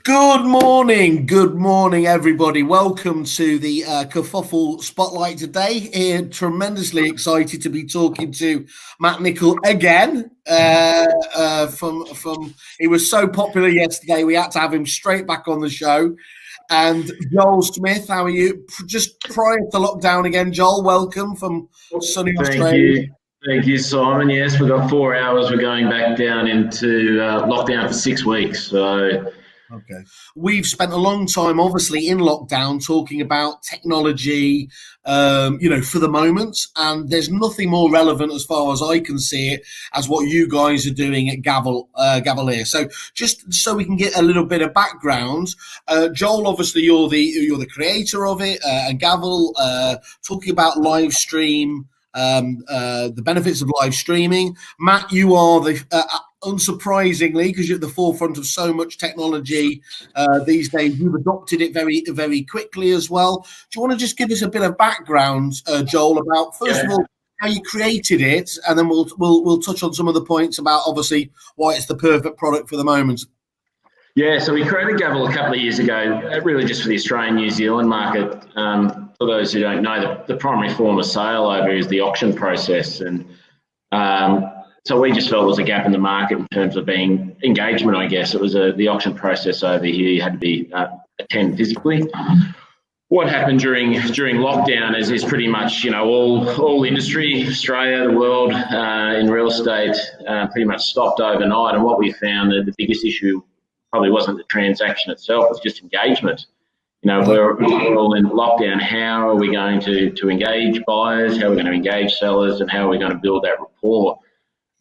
Good morning, everybody. Welcome to the Kerfuffle Spotlight today. Here, tremendously excited to be talking to Matt Nicol again. From he was so popular yesterday, we had to have him straight back on the show. And Joel Smith, how are you? Just prior to lockdown again, Joel, welcome from sunny Australia. Thank you, Simon. Yes, we've got 4 hours. We're going back down into lockdown for 6 weeks. So, okay. We've spent a long time, obviously, in lockdown talking about technology, for the moment. And there's nothing more relevant, as far as I can see it, as what you guys are doing at GAVL. So just so we can get a little bit of background, Joel, obviously, you're the creator of it, and GAVL, talking about live stream. The benefits of live streaming. Matt, you are unsurprisingly, because you're at the forefront of so much technology these days, you've adopted it very, very quickly as well. Do you want to just give us a bit of background, Joel, about first of all how you created it, and then we'll touch on some of the points about obviously why it's the perfect product for the moment. Yeah, so we created GAVL a couple of years ago, really just for the Australian New Zealand market. For those who don't know, the primary form of sale over is the auction process, and so we just felt there was a gap in the market in terms of being engagement. I guess it was the auction process over here. You had to be attend physically. What happened during lockdown is pretty much all industry, Australia, the world in real estate pretty much stopped overnight. And what we found that the biggest issue probably wasn't the transaction itself; it was just engagement. We're all in lockdown. How are we going to engage buyers? How are we going to engage sellers? And how are we going to build that rapport?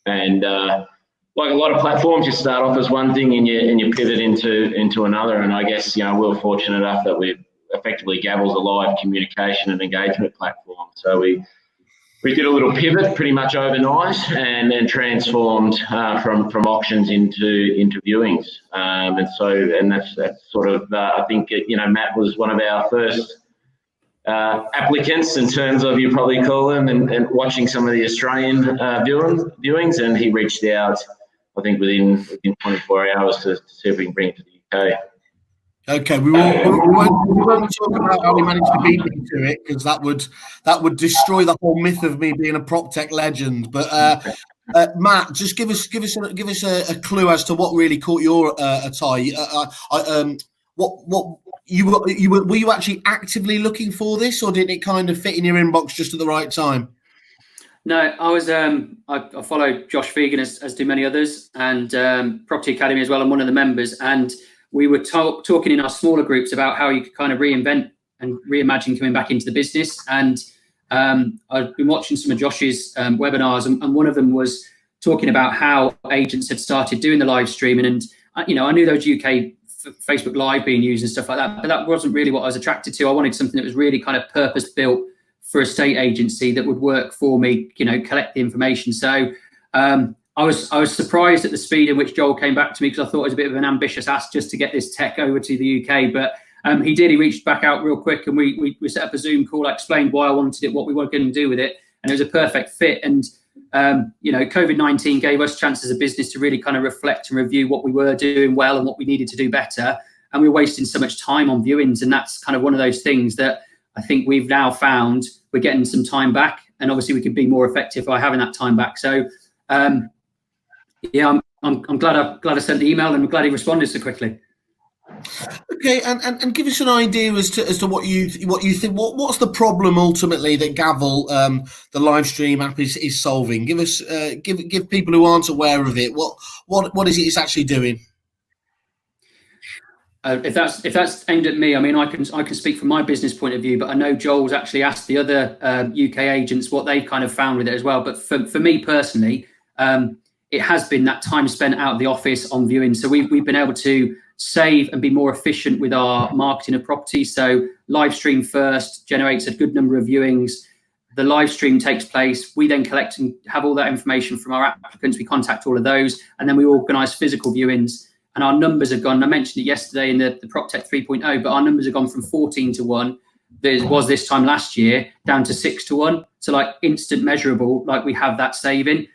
And like a lot of platforms, you start off as one thing and you pivot into another. And I guess we're fortunate enough that we effectively GAVL's a live communication and engagement platform. So we did a little pivot pretty much overnight and then transformed from auctions into viewings. And that's sort of I think Matt was one of our first applicants in terms of, you probably call them, and watching some of the Australian viewings, and he reached out I think within 24 hours to see if we can bring it to the UK. Okay, we won't talk about how we managed to beat me to it, because that would destroy the whole myth of me being a prop tech legend. But Matt, just give us a clue as to what really caught your eye. Were you actually actively looking for this, or did it kind of fit in your inbox just at the right time? No, I was. I follow Josh Fegan as do many others, and Property Academy as well. I'm one of the members, and we were talking in our smaller groups about how you could kind of reinvent and reimagine coming back into the business. And I've been watching some of Josh's webinars, and one of them was talking about how agents had started doing the live streaming. And I knew those UK Facebook Live being used and stuff like that, but that wasn't really what I was attracted to. I wanted something that was really kind of purpose built for a estate agency that would work for me, collect the information. So I was surprised at the speed in which Joel came back to me, because I thought it was a bit of an ambitious ask just to get this tech over to the UK. But he did. He reached back out real quick, and we set up a Zoom call. I explained why I wanted it, what we were going to do with it, and it was a perfect fit. And COVID-19 gave us chance as a business to really kind of reflect and review what we were doing well and what we needed to do better. And we were wasting so much time on viewings, and that's kind of one of those things that I think we've now found we're getting some time back, and obviously we could be more effective by having that time back. So. Yeah, I'm glad I sent the email, and I'm glad he responded so quickly. Okay, and give us an idea as to what you think. What's the problem ultimately that GAVL, the live stream app, is solving? Give us give people who aren't aware of it what is it it's actually doing. If that's aimed at me, I mean, I can speak from my business point of view, but I know Joel's actually asked the other UK agents what they've kind of found with it as well. But for me personally, it has been that time spent out of the office on viewing. So we've been able to save and be more efficient with our marketing of property. So live stream first generates a good number of viewings. The live stream takes place. We then collect and have all that information from our applicants. We contact all of those, and then we organise physical viewings. And our numbers have gone, I mentioned it yesterday in the PropTech 3.0, but our numbers have gone from 14 to 1. There was this time last year down to 6 to 1. So like instant measurable, like we have that saving.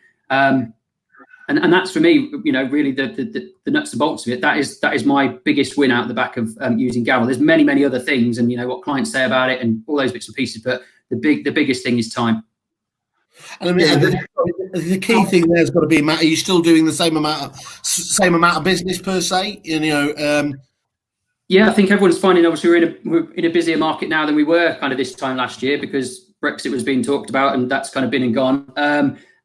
And that's for me, really the nuts and bolts of it. That is my biggest win out the back of using GAVL. There's many other things, and what clients say about it, and all those bits and pieces. But the biggest thing is time. And I mean, the key thing there's got to be, Matt. Are you still doing the same amount of business per se? Yeah, I think everyone's finding. Obviously, we're in a busier market now than we were kind of this time last year, because Brexit was being talked about, and that's kind of been and gone.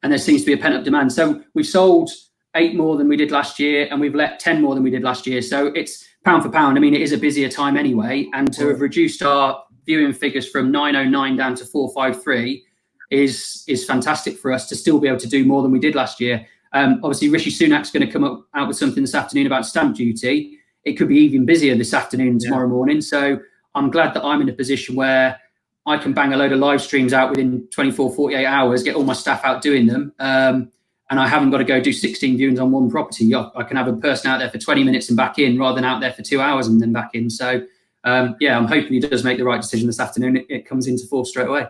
And there seems to be a pent-up demand. So we've sold 8 more than we did last year, and we've let 10 more than we did last year. So it's pound for pound. I mean, it is a busier time anyway. And to have reduced our viewing figures from 909 down to 453 is fantastic for us to still be able to do more than we did last year. Obviously, Rishi Sunak's going to come out with something this afternoon about stamp duty. It could be even busier this afternoon and tomorrow morning. So I'm glad that I'm in a position where I can bang a load of live streams out within 24, 48 hours, get all my staff out doing them. And I haven't got to go do 16 viewings on one property. I can have a person out there for 20 minutes and back in, rather than out there for 2 hours and then back in. So, I'm hoping he does make the right decision this afternoon. It comes into force straight away.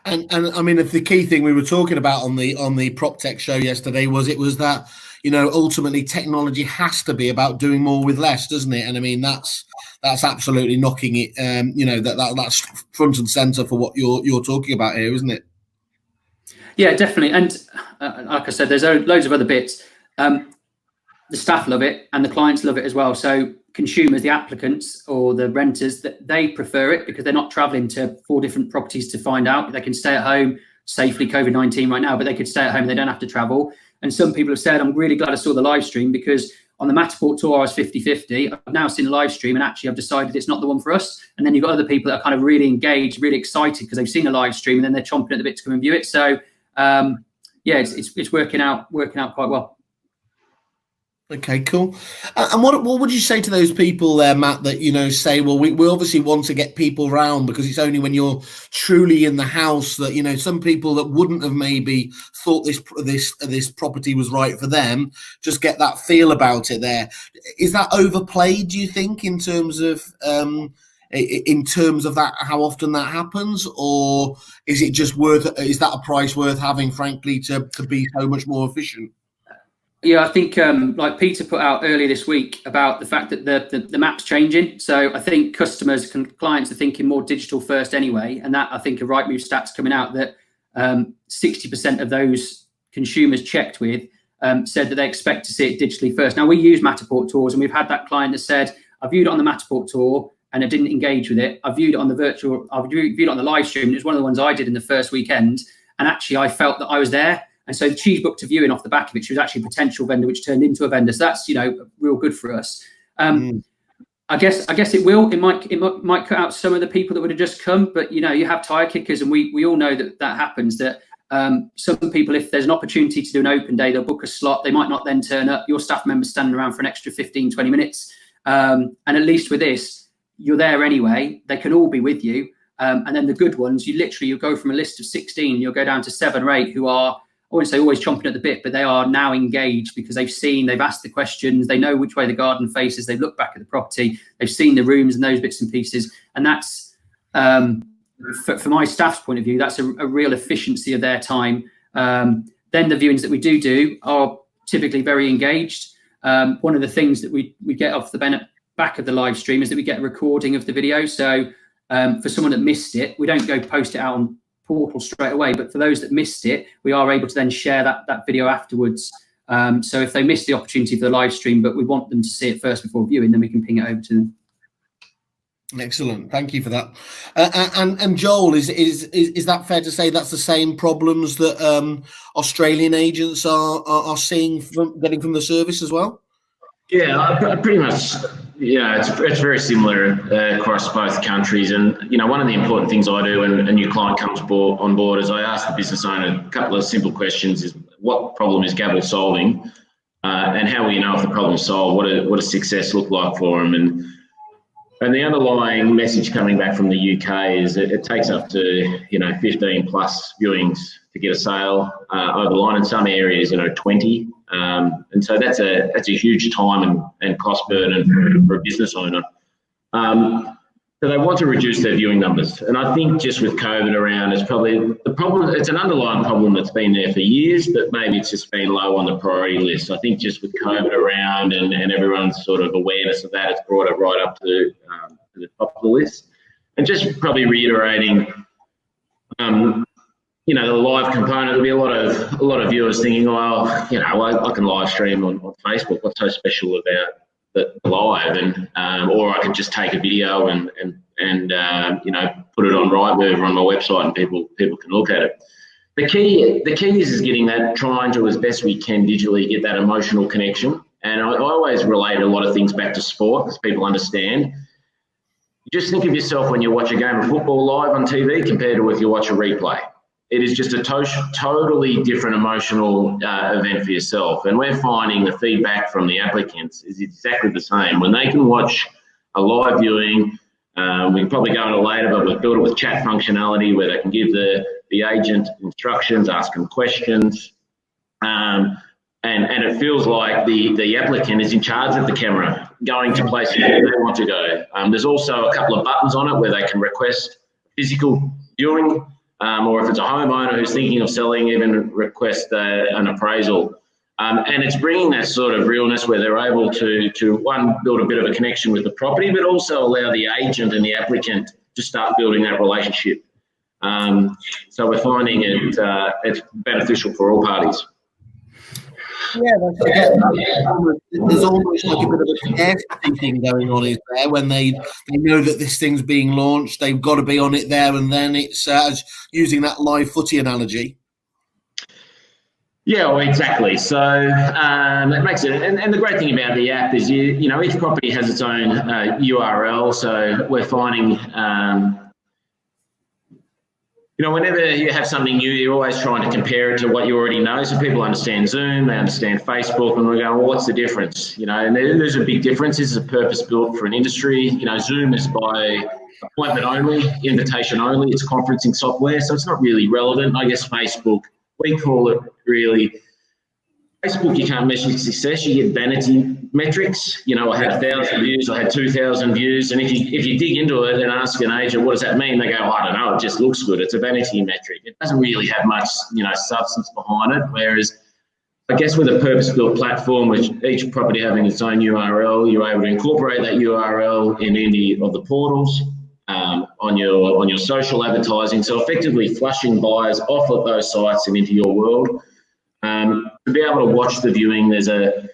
And I mean, if the key thing we were talking about on the PropTech show yesterday was that, ultimately technology has to be about doing more with less, doesn't it? And I mean, that's absolutely knocking it. That's front and center for what you're talking about here, isn't it? Yeah, definitely. And like I said, there's loads of other bits. The staff love it, and the clients love it as well. So consumers, the applicants or the renters, that they prefer it because they're not traveling to 4 different properties to find out. They can stay at home safely, COVID-19 right now, but they could stay at home. They don't have to travel. And some people have said, I'm really glad I saw the live stream, because on the Matterport tour, I was 50-50. I've now seen the live stream, and actually I've decided it's not the one for us. And then you've got other people that are kind of really engaged, really excited because they've seen a live stream, and then they're chomping at the bit to come and view it. So it's working out quite well. Okay, cool. And what would you say to those people there, Matt, that say, well, we obviously want to get people round because it's only when you're truly in the house that some people that wouldn't have maybe thought this property was right for them just get that feel about it there. Is that overplayed, do you think, in terms of that, how often that happens, or is it just is that a price worth having, frankly, to be so much more efficient? Yeah, I think like Peter put out earlier this week about the fact that the map's changing. So I think clients are thinking more digital first anyway. And that, I think, a Rightmove stats coming out that 60% of those consumers checked with said that they expect to see it digitally first. Now, we use Matterport tours, and we've had that client that said, I viewed it on the Matterport tour and I didn't engage with it. I viewed it on the viewed it on the live stream. It was one of the ones I did in the first weekend. And actually, I felt that I was there. And so she's booked a viewing off the back of it. She was actually a potential vendor, which turned into a vendor. So that's, real good for us. I guess it will. It might cut out some of the people that would have just come. But, you have tire kickers, and we all know that happens. That some people, if there's an opportunity to do an open day, they'll book a slot. They might not then turn up. Your staff member's standing around for an extra 15, 20 minutes. And at least with this, you're there anyway. They can all be with you. And then the good ones, you'll go from a list of 16, and you'll go down to 7 or 8 who are, I wouldn't say always chomping at the bit, but they are now engaged because they've asked the questions, they know which way the garden faces, they've looked back at the property, they've seen the rooms and those bits and pieces. And that's, for my staff's point of view, that's a real efficiency of their time. Then the viewings that we do are typically very engaged. One of the things that we get off the back of the live stream is that we get a recording of the video. So for someone that missed it, we don't go post it out on portal straight away, but for those that missed it, we are able to then share that video afterwards. So if they missed the opportunity for the live stream, but we want them to see it first before viewing, then we can ping it over to them. Excellent, thank you for that. And Joel, is that fair to say that's the same problems that Australian agents are seeing getting from the service as well? Yeah, pretty much. It's very similar across both countries. And one of the important things I do when a new client comes on board is I ask the business owner a couple of simple questions: is what problem is GAVL solving, and how will you know if the problem's solved? What does success look like for them? And the underlying message coming back from the UK is it takes up to 15 plus viewings to get a sale over the line. In some areas, 20. And so that's a huge time and cost burden for a business owner. So they want to reduce their viewing numbers. And I think just with COVID around, it's probably the problem. It's an underlying problem that's been there for years, but maybe it's just been low on the priority list. I think just with COVID around and everyone's sort of awareness of that, it's brought it right up to the top of the list. And just probably reiterating, you know, the live component. There'll be a lot of viewers thinking, well, you know, I can live stream on Facebook. What's so special about the live? And or I can just take a video and you know, put it on Rightmove or on my website, and people can look at it. The key is getting that, trying to, as best we can digitally, get that emotional connection. And I always relate a lot of things back to sport, because people understand. Just think of yourself when you watch a game of football live on TV compared to if you watch a replay. It is just a totally different emotional event for yourself. And we're finding the feedback from the applicants is exactly the same. When they can watch a live viewing, we can probably go into it later, but we've built it with chat functionality where they can give the agent instructions, ask them questions, and it feels like the applicant is in charge of the camera, going to places where they want to go. There's also a couple of buttons on it where they can request physical viewing, or if it's a homeowner who's thinking of selling, even request an appraisal. And it's bringing that sort of realness where they're able to one, build a bit of a connection with the property, but also allow the agent and the applicant to start building that relationship. So we're finding it's beneficial for all parties. Yeah, there's almost like a bit of a scarcity thing going on, is there, when they know that this thing's being launched, they've got to be on it there and then. It's using that live footy analogy. Yeah, well, exactly. So it makes it, and the great thing about the app is you know, each property has its own URL. So we're finding you know, whenever you have something new, you're always trying to compare it to what you already know. So people understand Zoom, they understand Facebook, and we're going, well, what's the difference? You know, and there's a big difference. This is a purpose built for an industry. You know, Zoom is by appointment only, invitation only. It's conferencing software, so it's not really relevant. I guess Facebook, we call it really, Facebook, you can't measure success. You get vanity metrics. You know, I had 1,000 views, I had 2,000 views. And if you dig into it and ask an agent, what does that mean? They go, I don't know, it just looks good. It's a vanity metric. It doesn't really have much, you know, substance behind it. Whereas I guess with a purpose-built platform, which each property having its own URL, you're able to incorporate that URL in any of the portals, on your social advertising. So effectively flushing buyers off of those sites and into your world. To be able to watch the viewing, there's a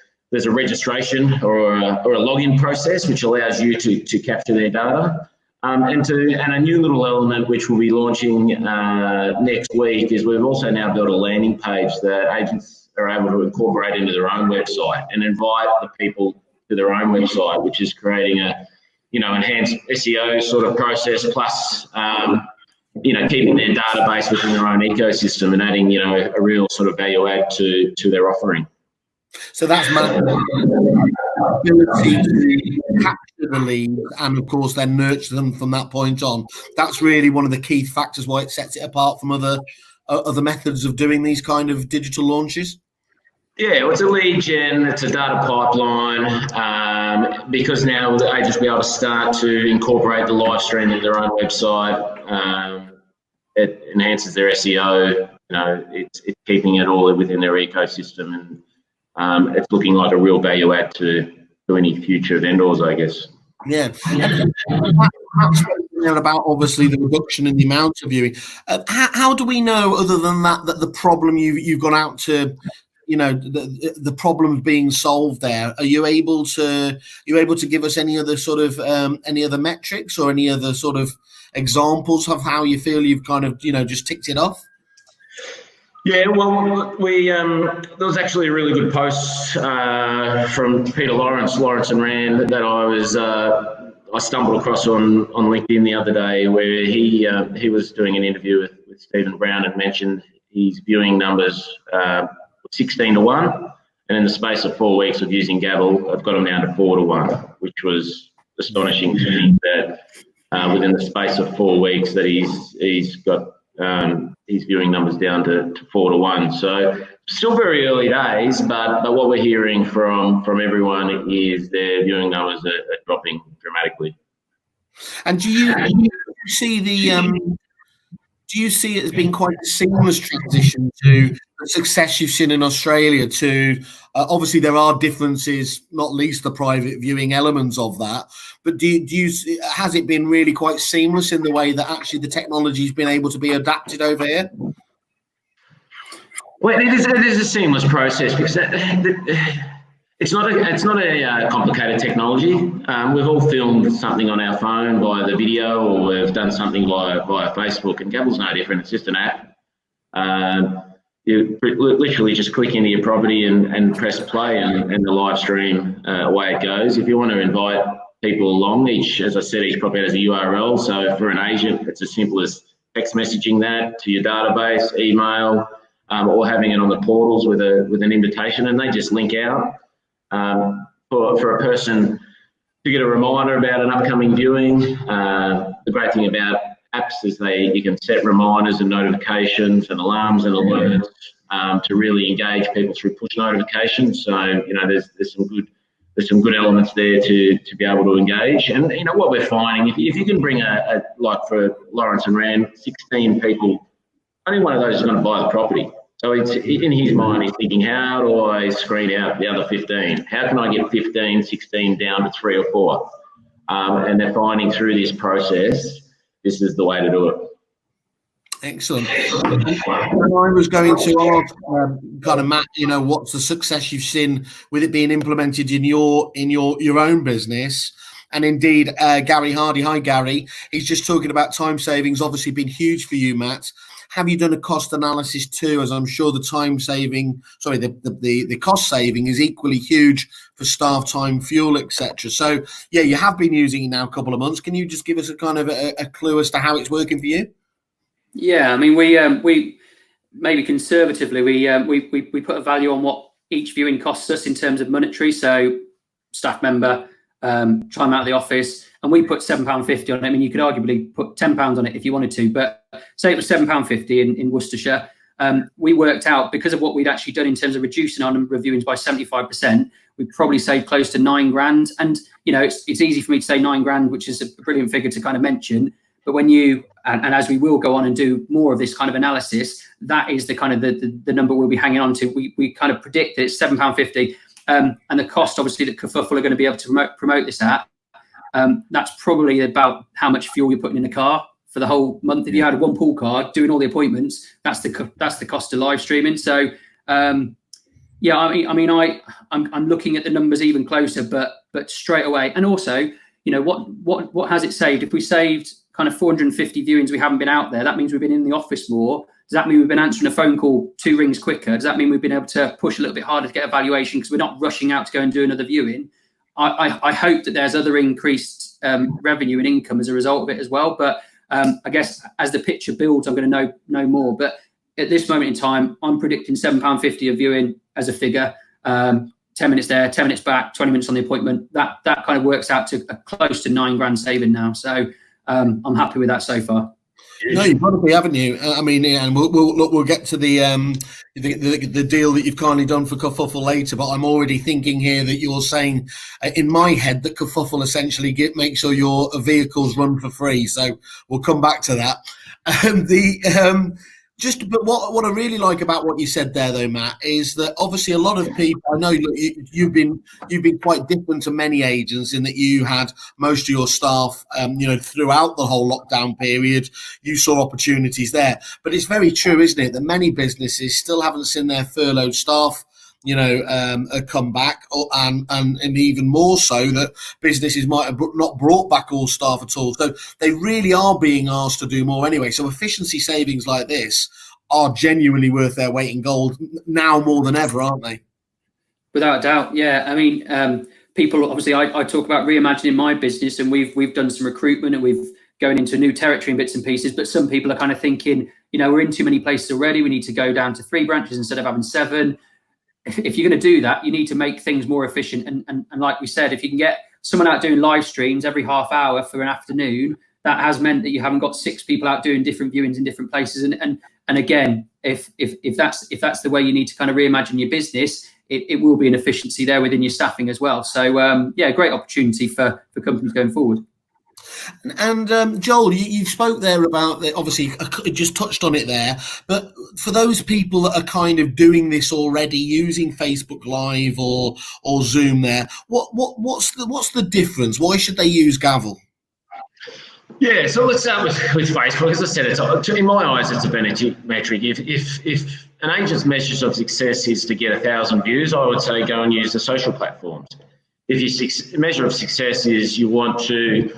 registration or a login process which allows you to capture their data. And a new little element which we'll be launching next week is we've also now built a landing page that agents are able to incorporate into their own website and invite the people to their own website, which is creating a, you know, enhanced SEO sort of process, plus you know, keeping their database within their own ecosystem and adding, you know, a real sort of value add to their offering. So that's my ability to capture the leads and, of course, then nurture them from that point on. That's really one of the key factors why it sets it apart from other methods of doing these kind of digital launches. Yeah, well, it's a lead gen, it's a data pipeline, because now the agents will be able to start to incorporate the live stream in their own website. It enhances their SEO, you know, it's keeping it all within their ecosystem, and it's looking like a real value add to any future vendors, I guess. Yeah. Perhaps about obviously the reduction in the amount of viewing. How do we know, other than that the problem you've gone out to, you know, the problem being solved there? Are you able to give us any other sort of any other metrics or any other sort of examples of how you feel you've kind of, you know, just ticked it off? Yeah, well, we there was actually a really good post from Peter Lawrence and Rand that I stumbled across on LinkedIn the other day, where he was doing an interview with Stephen Brown and mentioned his viewing numbers 16-1, and in the space of 4 weeks of using GAVL, I've got them down to 4-1, which was astonishing to me that within the space of 4 weeks that he's got his viewing numbers down to 4-1. So still very early days, but what we're hearing from everyone is their viewing numbers are dropping dramatically. And do you see do you see it as being quite a seamless transition to the success you've seen in Australia? To obviously there are differences, not least the private viewing elements of that. But has it been really quite seamless in the way that actually the technology's been able to be adapted over here? Well, it is a seamless process because it's not a complicated technology. We've all filmed something on our phone via the video, or we've done something via Facebook, and GAVL's no different. It's just an app. You literally just click into your property and press play, and the live stream, away it goes. If you want to invite people along, as I said, each property has a URL. So for an agent, it's as simple as text messaging that to your database, email, or having it on the portals with an invitation, and they just link out. For a person to get a reminder about an upcoming viewing. The great thing about apps is you can set reminders and notifications and alarms and alerts to really engage people through push notifications. So there's some good elements there to be able to engage. And what we're finding, if you can bring like for Lawrence and Rand, 16 people, only one of those is going to buy the property. So it's in his mind, he's thinking, how do I screen out the other 15? How can I get 15, 16 down to 3 or 4? And they're finding through this process, this is the way to do it. Excellent. When I was going to ask kind of Matt, what's the success you've seen with it being implemented in your own business? And indeed, Gary Hardy, hi Gary, he's just talking about time savings, obviously been huge for you, Matt. Have you done a cost analysis too? As I'm sure the cost saving is equally huge for staff time, fuel, etc. So yeah, you have been using it now a couple of months. Can you just give us a kind of a clue as to how it's working for you? Yeah, I mean, we maybe conservatively we put a value on what each viewing costs us in terms of monetary. So staff member, time out of the office, and we put £7.50 on it. I mean, you could arguably put £10 on it if you wanted to, but say it was £7.50 in Worcestershire. We worked out, because of what we'd actually done in terms of reducing our number of viewings by 75%, we probably saved close to £9,000. And it's easy for me to say £9,000, which is a brilliant figure to kind of mention. But when you and as we will go on and do more of this kind of analysis, that is the kind of the number we'll be hanging on to. We kind of predict that it's £7.50, and the cost obviously that Kerfuffle are going to be able to promote this at. That's probably about how much fuel you're putting in the car for the whole month. If you had one pool card doing all the appointments, that's the cost of live streaming. So yeah, I'm looking at the numbers even closer, but straight away. And also, what has it saved? If we saved kind of 450 viewings, we haven't been out there, that means we've been in the office more. Does that mean we've been answering a phone call 2 rings quicker? Does that mean we've been able to push a little bit harder to get a valuation because we're not rushing out to go and do another viewing? I hope that there's other increased revenue and income as a result of it as well. But I guess as the picture builds, I'm going to know more. But at this moment in time, I'm predicting £7.50 a viewing as a figure. 10 minutes there, 10 minutes back, 20 minutes on the appointment. That kind of works out to a close to £9,000 saving now. So I'm happy with that so far. No, you've got to be, haven't you? I mean, and we'll get to the deal that you've kindly done for Kerfuffle later. But I'm already thinking here that you're saying, in my head, that Kerfuffle essentially make sure your vehicles run for free. So we'll come back to that. But what I really like about what you said there, though, Matt, is that obviously a lot of people, I know you've been quite different to many agents in that you had most of your staff, throughout the whole lockdown period. You saw opportunities there, but it's very true, isn't it, that many businesses still haven't seen their furloughed staff come back, and even more so that businesses might have not brought back all staff at all. So they really are being asked to do more anyway. So efficiency savings like this are genuinely worth their weight in gold now more than ever, aren't they? Without a doubt, yeah. I mean, people obviously, I talk about reimagining my business, and we've done some recruitment, and we've going into new territory in bits and pieces. But some people are kind of thinking, we're in too many places already. We need to go down to 3 branches instead of having 7. If you're going to do that, you need to make things more efficient. And like we said, if you can get someone out doing live streams every half hour for an afternoon, that has meant that you haven't got 6 people out doing different viewings in different places. And again, if that's the way you need to kind of reimagine your business, it will be an efficiency there within your staffing as well. So yeah, great opportunity for companies going forward. And Joel, you spoke there about obviously just touched on it there, but for those people that are kind of doing this already, using Facebook Live or Zoom, there, what's the difference? Why should they use GAVL? Yeah, so let's start with Facebook. As I said, in my eyes, it's a metric. If an agent's measure of success is to get 1,000 views, I would say go and use the social platforms. If your measure of success is you want to,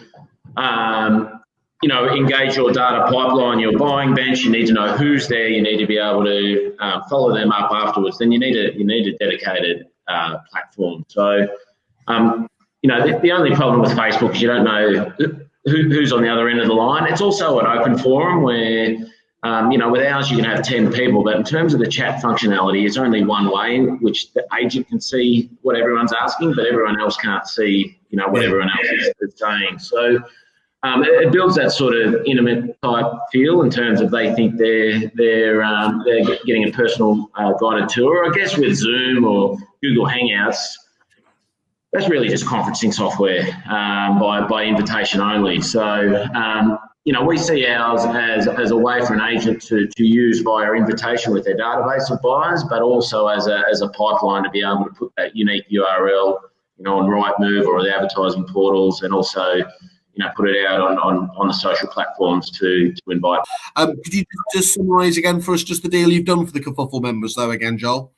engage your data pipeline, your buying bench, you need to know who's there, you need to be able to follow them up afterwards, then you need a dedicated platform. So, the only problem with Facebook is you don't know who's on the other end of the line. It's also an open forum where, with ours you can have 10 people, but in terms of the chat functionality, it's only one way in which the agent can see what everyone's asking, but everyone else can't see, what everyone else is saying. So it builds that sort of intimate type feel in terms of they think they're getting a personal guided tour. I guess with Zoom or Google Hangouts, that's really just conferencing software by invitation only. So, we see ours as a way for an agent to use via invitation with their database of buyers, but also as a pipeline to be able to put that unique URL, on Rightmove or the advertising portals, and also, put it out on the social platforms to invite. Could you just summarise again for us just the deal you've done for the Kerfuffle members, though, again, Joel?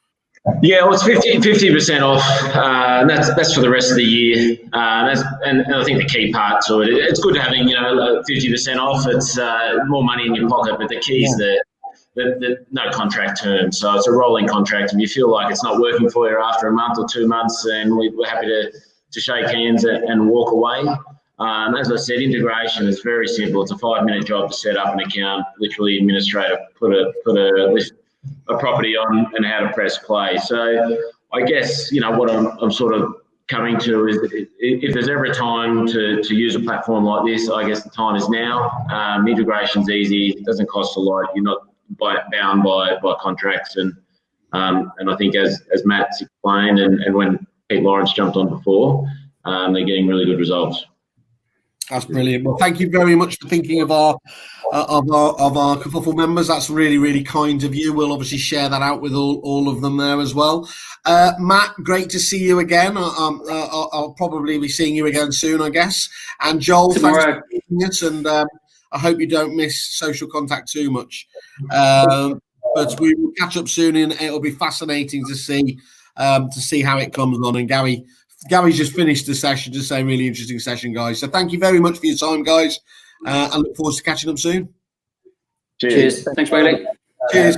Yeah, well, it's 50% off, and that's for the rest of the year. And I think the key part to it, it's good having 50% off. It's more money in your pocket, but the key is the no contract term. So it's a rolling contract. If you feel like it's not working for you after a month or 2 months, then we're happy to shake hands and walk away. As I said, integration is very simple. It's a 5-minute job to set up an account. Literally, administrator put a property on and how to press play. So I guess, what I'm sort of coming to is if there's ever a time to use a platform like this, I guess the time is now. Integration's easy, it doesn't cost a lot, you're not bound by contracts, and I think as Matt's explained and when Pete Lawrence jumped on before, they're getting really good results. That's brilliant. Well, thank you very much for thinking of our Kerfuffle members. That's really, really kind of you. We'll obviously share that out with all of them there as well. Matt, great to see you again. I'll probably be seeing you again soon, I guess. And Joel, thanks for doing it, and I hope you don't miss social contact too much. But we will catch up soon, and it'll be fascinating to see how it comes on. And Gary's just finished the session, just a really interesting session, guys. So thank you very much for your time, guys. I look forward to catching up soon. Cheers. Thanks, Bailey. Cheers.